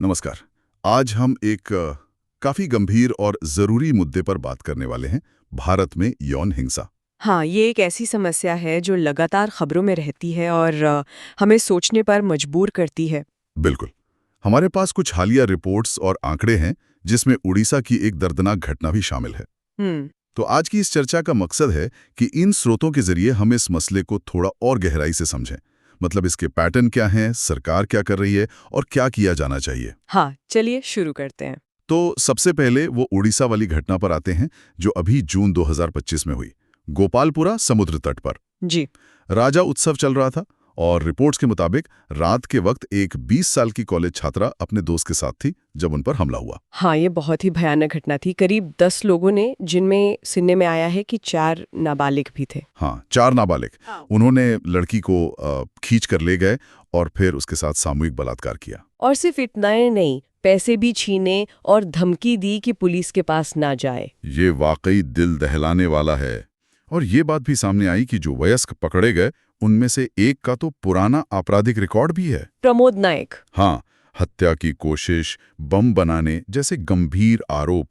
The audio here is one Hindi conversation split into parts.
नमस्कार। आज हम एक काफी गंभीर और जरूरी मुद्दे पर बात करने वाले हैं। भारत में यौन हिंसा। हाँ, ये एक ऐसी समस्या है जो लगातार खबरों में रहती है और हमें सोचने पर मजबूर करती है। बिल्कुल। हमारे पास कुछ हालिया रिपोर्ट्स और आंकड़े हैं जिसमें उड़ीसा की एक दर्दनाक घटना भी शामिल है। हम्म। तो आज की इस चर्चा का मकसद है कि इन स्रोतों के जरिए हम इस मसले को थोड़ा और गहराई से समझें। मतलब इसके पैटर्न क्या हैं, सरकार क्या कर रही है और क्या किया जाना चाहिए। हाँ, चलिए शुरू करते हैं। तो सबसे पहले वो उड़ीसा वाली घटना पर आते हैं जो अभी जून 2025 में हुई, गोपालपुरा समुद्र तट पर। जी। राजा उत्सव चल रहा था और रिपोर्ट्स के मुताबिक रात के वक्त एक 20 साल की कॉलेज छात्रा अपने दोस्त के साथ थी जब उन पर हमला हुआ। हाँ, ये बहुत ही भयानक घटना थी। करीब 10 लोगों ने, जिनमें सुनने में आया है कि 4 नाबालिग भी थे। हाँ, 4 नाबालिग। उन्होंने लड़की को खींच कर ले गए और फिर उसके साथ सामूहिक बलात्कार किया। और सिर्फ इतना ही नहीं, पैसे भी छीने और धमकी दी कि पुलिस के पास ना जाए। ये वाकई दिल दहलाने वाला है। और ये बात भी सामने आई कि जो वयस्क पकड़े गए उनमें से एक का तो पुराना आपराधिक रिकॉर्ड भी है। प्रमोद नायक। हाँ, हत्या की कोशिश, बम बनाने जैसे गंभीर आरोप।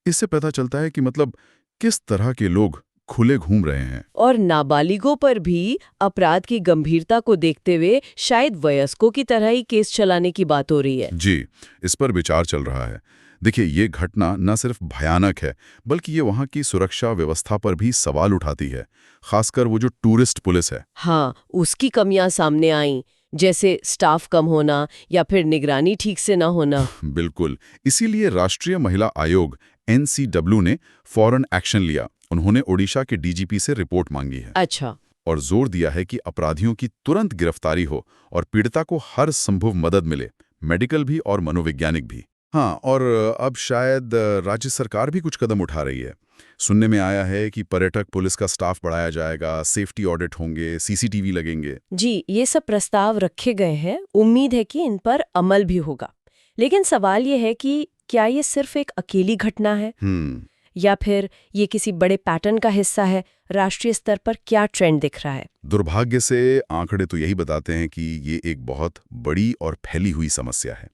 इससे पता चलता है कि मतलब किस तरह के लोग खुले घूम रहे हैं। और नाबालिगों पर भी अपराध की गंभीरता को देखते हुए शायद वयस्कों की तरह ही केस चलाने की बात हो रही है। जी, इस पर विचार चल रहा है। देखिए, ये घटना न सिर्फ भयानक है बल्कि ये वहाँ की सुरक्षा व्यवस्था पर भी सवाल उठाती है, खासकर वो जो टूरिस्ट पुलिस है। हाँ, उसकी कमियां सामने आईं, जैसे स्टाफ कम होना या फिर निगरानी ठीक से ना होना। बिल्कुल। इसीलिए राष्ट्रीय महिला आयोग NCW ने फौरन एक्शन लिया। उन्होंने ओडिशा के DGP से रिपोर्ट मांगी है अच्छा। और जोर दिया है कि अपराधियों की तुरंत गिरफ्तारी हो और पीड़िता को हर संभव मदद मिले, मेडिकल भी और मनोवैज्ञानिक भी। हाँ, और अब शायद राज्य सरकार भी कुछ कदम उठा रही है। सुनने में आया है कि पर्यटक पुलिस का स्टाफ बढ़ाया जाएगा, सेफ्टी ऑडिट होंगे, CCTV लगेंगे। जी, ये सब प्रस्ताव रखे गए हैं। उम्मीद है कि इन पर अमल भी होगा। लेकिन सवाल ये है कि क्या ये सिर्फ एक अकेली घटना है या फिर ये किसी बड़े पैटर्न का हिस्सा है? राष्ट्रीय स्तर पर क्या ट्रेंड दिख रहा है? दुर्भाग्य से आंकड़े तो यही बताते हैं कि ये एक बहुत बड़ी और फैली हुई समस्या है।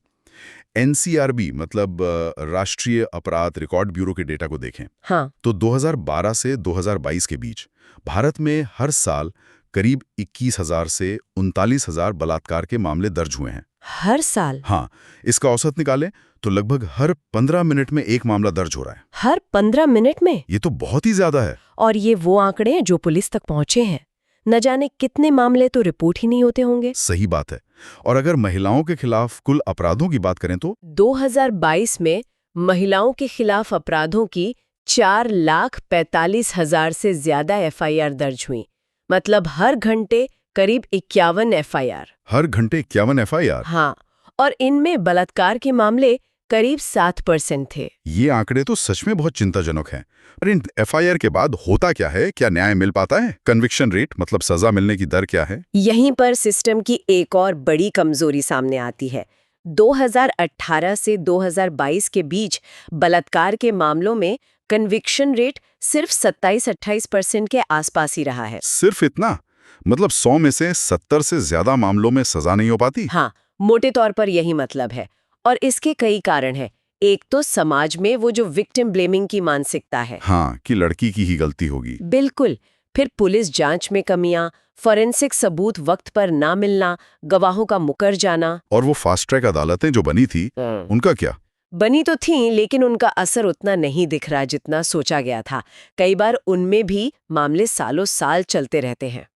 NCRB मतलब राष्ट्रीय अपराध रिकॉर्ड ब्यूरो के डेटा को देखें हाँ। तो 2012 से 2022 के बीच भारत में हर साल करीब 21,000 से 39,000 बलात्कार के मामले दर्ज हुए हैं। हर साल? हाँ, इसका औसत निकालें तो लगभग हर 15 मिनट में एक मामला दर्ज हो रहा है। हर 15 मिनट में? ये तो बहुत ही ज्यादा है। और ये वो आंकड़े हैं जो पुलिस तक पहुंचे हैं। न जाने कितने मामले तो रिपोर्ट ही नहीं होते होंगे। सही बात है। और अगर महिलाओं के खिलाफ कुल अपराधों की बात करें तो 2022 में महिलाओं के खिलाफ अपराधों की 4,45,000 से ज्यादा FIR दर्ज हुई। मतलब हर घंटे करीब 51 FIR। हर घंटे 51 FIR? हाँ, और इनमें बलात्कार के मामले करीब 7% थे। ये आंकड़े तो सच में बहुत चिंताजनक हैं। पर इन FIR के बाद होता क्या है? क्या न्याय मिल पाता है? कन्विक्शन रेट मतलब सजा मिलने की दर क्या है? यहीं पर सिस्टम की एक और बड़ी कमजोरी सामने आती है। 2018 से 2022 के बीच बलात्कार के मामलों में कन्विक्शन रेट सिर्फ 27-28% के आसपास ही रहा है। सिर्फ इतना? मतलब 100 में से 70 से ज्यादा मामलों में सजा नहीं हो पाती? हाँ, मोटे तौर पर यही मतलब है। और इसके कई कारण हैं। एक तो समाज में वो जो विक्टिम ब्लेमिंग की मानसिकता है। हाँ, कि लड़की की ही गलती होगी। बिल्कुल। फिर पुलिस जांच में कमियां, फॉरेंसिक सबूत वक्त पर ना मिलना, गवाहों का मुकर जाना। और वो फास्ट ट्रैक अदालतें जो बनी थी, उनका क्या? बनी तो थीं, लेकिन उनका असर उतना नहीं दिख रहा जितना सोचा गया था। कई बार उनमें भी मामले सालों साल चलते रहते हैं।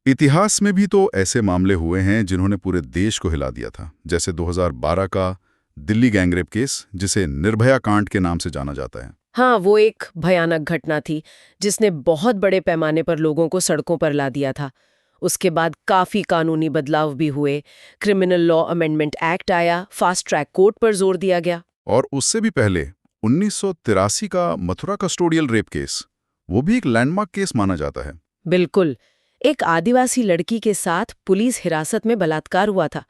इतिहास में भी तो ऐसे मामले हुए हैं जिन्होंने पूरे देश को हिला दिया था। जैसे 2012 का दिल्ली गैंगरेप केस, जिसे निर्भया कांड के नाम से जाना जाता है। हाँ, वो एक भयानक घटना थी जिसने बहुत बड़े पैमाने पर लोगों को सड़कों पर ला दिया था। उसके बाद काफी कानूनी बदलाव भी हुए। क्रिमिनल लॉ अमेंडमेंट एक्ट आया, फास्ट ट्रैक कोर्ट पर जोर दिया गया। और उससे भी पहले 1983 का मथुरा कस्टोडियल रेप केस, वो भी एक लैंडमार्क केस माना जाता है। बिल्कुल। एक आदिवासी लड़की के साथ पुलिस हिरासत में बलात्कार हुआ था।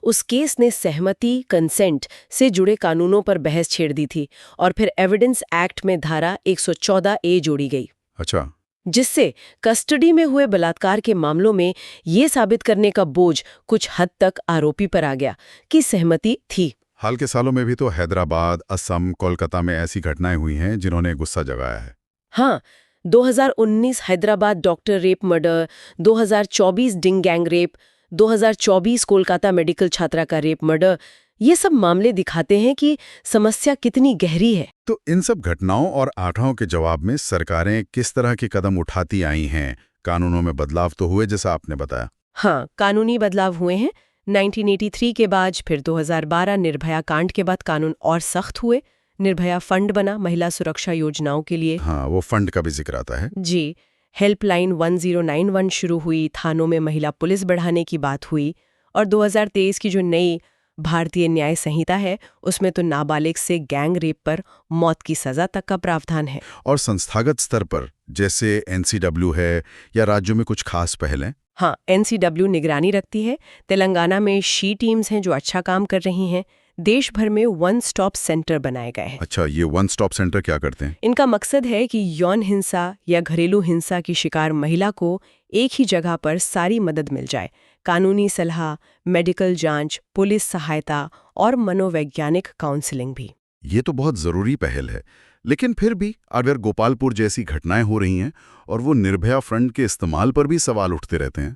उस केस ने सहमति, कंसेंट से जुड़े कानूनों पर बहस छेड़ दी थी और फिर एविडेंस एक्ट में धारा 114A जोड़ी गई। अच्छा। जिससे कस्टडी में हुए बलात्कार के मामलों में ये साबित करने का बोझ कुछ हद तक आरोपी पर आ गया कि सहमति थी। हाल के सालों में भी तो हैदराबाद, असम, कोलकाता में ऐसी घटनाएं हुई हैं जिन्होंने गुस्सा जगाया है। हाँ, 2019 हैदराबाद डॉक्टर रेप मर्डर, 2024 डिंग गैंग रेप, 2024 कोलकाता मेडिकल छात्रा का रेप मर्डर, ये सब मामले दिखाते हैं कि समस्या कितनी गहरी है। तो इन सब घटनाओं और आंकड़ों के जवाब में सरकारें किस तरह के कदम उठाती आई हैं? कानूनों में बदलाव तो हुए जैसा आपने बताया। हाँ, कानूनी बदलाव हुए हैं। 1983 के बाद, फिर 2012 निर्भया कांड के बाद कानून और सख्त हुए। निर्भया फंड बना महिला सुरक्षा योजनाओं के लिए। हाँ, वो फंड का भी जिक्र आता है। जी, हेल्पलाइन 1091 शुरू हुई, थानों में महिला पुलिस बढ़ाने की बात हुई, और 2023 की जो नई भारतीय न्याय संहिता है उसमें तो नाबालिग से गैंग रेप पर मौत की सजा तक का प्रावधान है। और संस्थागत स्तर पर जैसे एनसीडब्ल्यू है या राज्यों में कुछ खास पहलें? हाँ, एनसीडब्ल्यू निगरानी रखती है। तेलंगाना में शी टीम्स हैं जो अच्छा काम कर रही हैं। देश भर में वन स्टॉप सेंटर बनाए गए हैं। अच्छा, ये वन स्टॉप सेंटर क्या करते हैं? इनका मकसद है कि यौन हिंसा या घरेलू हिंसा की शिकार महिला को एक ही जगह पर सारी मदद मिल जाए। कानूनी सलाह, मेडिकल जांच, पुलिस सहायता और मनोवैज्ञानिक काउंसलिंग भी। ये तो बहुत जरूरी पहल है, लेकिन फिर भी अगर गोपालपुर जैसी घटनाएं हो रही हैं और वो निर्भया फंड के इस्तेमाल पर भी सवाल उठते रहते हैं,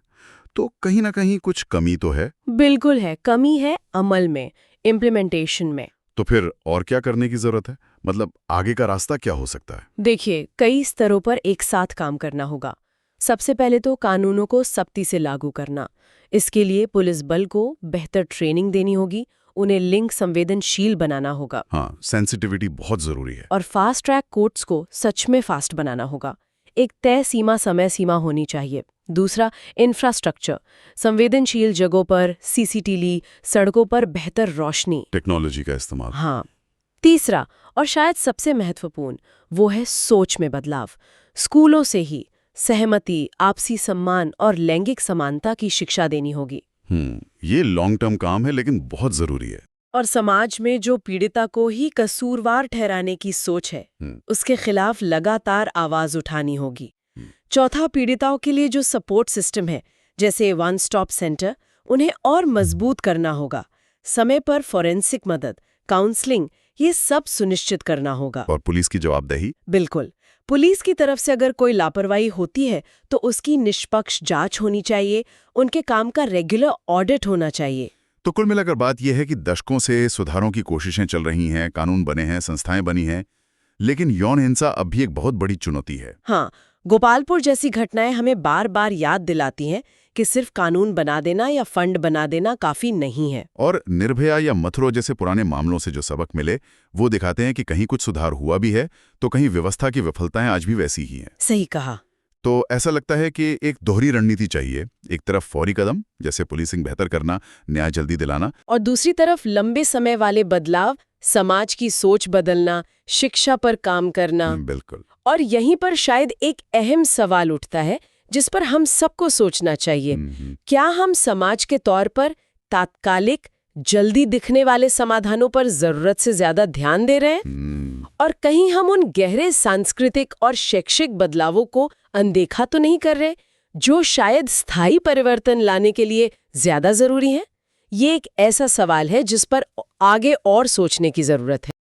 तो कहीं ना कहीं कुछ कमी तो है। बिल्कुल है, कमी है अमल में, इम्प्लीमेंटेशन में। तो फिर और क्या करने की जरूरत है? मतलब आगे का रास्ता क्या हो सकता है? देखिए, कई स्तरों पर एक साथ काम करना होगा। सबसे पहले तो कानूनों को सख्ती से लागू करना। इसके लिए पुलिस बल को बेहतर ट्रेनिंग देनी होगी, उन्हें लिंग संवेदनशील बनाना होगा। हाँ, सेंसिटिविटी बहुत जरूरी है। और फास्ट ट्रैक कोर्ट्स को सच में फास्ट बनाना होगा। एक तय समय सीमा होनी चाहिए। दूसरा, इंफ्रास्ट्रक्चर, संवेदनशील जगहों पर सीसीटीवी, सड़कों पर बेहतर रोशनी, टेक्नोलॉजी का इस्तेमाल। हाँ। तीसरा, और शायद सबसे महत्वपूर्ण, वो है सोच में बदलाव। स्कूलों से ही सहमति, आपसी सम्मान और लैंगिक समानता की शिक्षा देनी होगी। ये लॉन्ग टर्म काम है लेकिन बहुत जरूरी है। और समाज में जो पीड़िता को ही कसूरवार ठहराने की सोच है, उसके खिलाफ लगातार आवाज उठानी होगी। चौथा, पीड़िताओं के लिए जो सपोर्ट सिस्टम है, जैसे वन स्टॉप सेंटर, उन्हें और मजबूत करना होगा। समय पर फोरेंसिक मदद, काउंसलिंग, ये सब सुनिश्चित करना होगा। और पुलिस की जवाबदेही? बिल्कुल, पुलिस की तरफ से अगर कोई लापरवाही होती है तो उसकी निष्पक्ष जांच होनी चाहिए, उनके काम का रेगुलर ऑडिट होना चाहिए। तो कुल मिलाकर बात यह है कि दशकों से सुधारों की कोशिशें चल रही हैं, कानून बने हैं, संस्थाएं बनी हैं, लेकिन यौन हिंसा अब भी एक बहुत बड़ी चुनौती है। हाँ, गोपालपुर जैसी घटनाएं हमें बार बार याद दिलाती हैं कि सिर्फ कानून बना देना या फंड बना देना काफी नहीं है। और निर्भया या मथुरा जैसे पुराने मामलों से जो सबक मिले वो दिखाते हैं कि कहीं कुछ सुधार हुआ भी है तो कहीं व्यवस्था की विफलताएं आज भी वैसी ही हैं। सही कहा। तो ऐसा लगता है कि एक दोहरी रणनीति चाहिए। एक तरफ फौरी कदम जैसे पुलिसिंग बेहतर करना, न्याय जल्दी दिलाना, और दूसरी तरफ लंबे समय वाले बदलाव, समाज की सोच बदलना, शिक्षा पर काम करना। बिल्कुल। और यहीं पर शायद एक अहम सवाल उठता है जिस पर हम सबको सोचना चाहिए। क्या हम समाज के तौर पर तात्कालिक, जल्दी दिखने वाले समाधानों पर जरूरत से ज्यादा ध्यान दे रहे हैं? और कहीं हम उन गहरे सांस्कृतिक और शैक्षिक बदलावों को अनदेखा तो नहीं कर रहे, जो शायद स्थायी परिवर्तन लाने के लिए ज्यादा जरूरी है? ये एक ऐसा सवाल है जिस पर आगे और सोचने की जरूरत है।